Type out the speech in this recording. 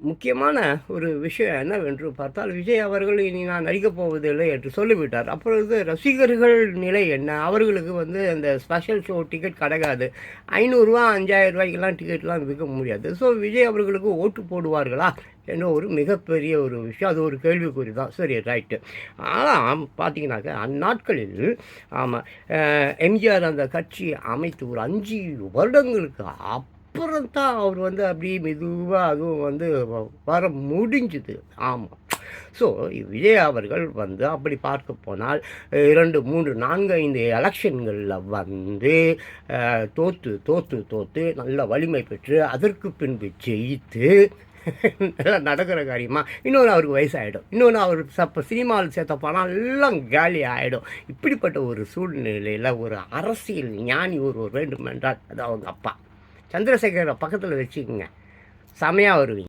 முக்கியமான ஒரு விஷயம் என்னவென்று பார்த்தால், விஜய் அவர்கள் இனி நான் நடிக்கப் போவதில்லை என்று சொல்லிவிட்டார். அப்பொழுது ரசிகர்கள் நிலை என்ன? அவர்களுக்கு அந்த ஸ்பெஷல் ஷோ டிக்கெட் கிடைக்காது. ரூ. 500 ரூ. 5000க்கெல்லாம் டிக்கெட்லாம் விற்க முடியாது. ஸோ விஜய் அவர்களுக்கு ஓட்டு போடுவார்களா என்ற ஒரு மிகப்பெரிய ஒரு விஷயம். அது ஒரு கேள்விக்குறி தான். சரி, ரைட்டு. ஆனால் பார்த்தீங்கன்னாக்க அந்நாட்களில் ஆமாம், எம்ஜிஆர் அந்த கட்சி அமைத்து ஒரு 5 வருடங்களுக்கு அப்புறம் தான் அவர் அப்படியே மெதுவாக அதுவும் வர முடிஞ்சுது. ஆமாம். ஸோ விஜய் அவர்கள் அப்படி பார்க்க போனால் 2, 3, 4, 5 எலெக்ஷன்களில் தோற்று தோற்று தோற்று நல்ல வலிமை பெற்று அதற்கு பின்பு ஜெயித்து நல்லா நடக்கிற காரியமா. இன்னொன்று அவருக்கு வயசாகிடும். இன்னொன்று அவர் சினிமாவில் சேர்த்த பணம் எல்லாம் காலி ஆகிடும். இப்படிப்பட்ட ஒரு சூழ்நிலையில் ஒரு அரசியல் ஞானி ஒருவர் வேண்டும் என்றால் அது அவங்க அப்பா சந்திரசேகரை பக்கத்தில் வச்சுக்கோங்க, செமையாக வருவீங்க.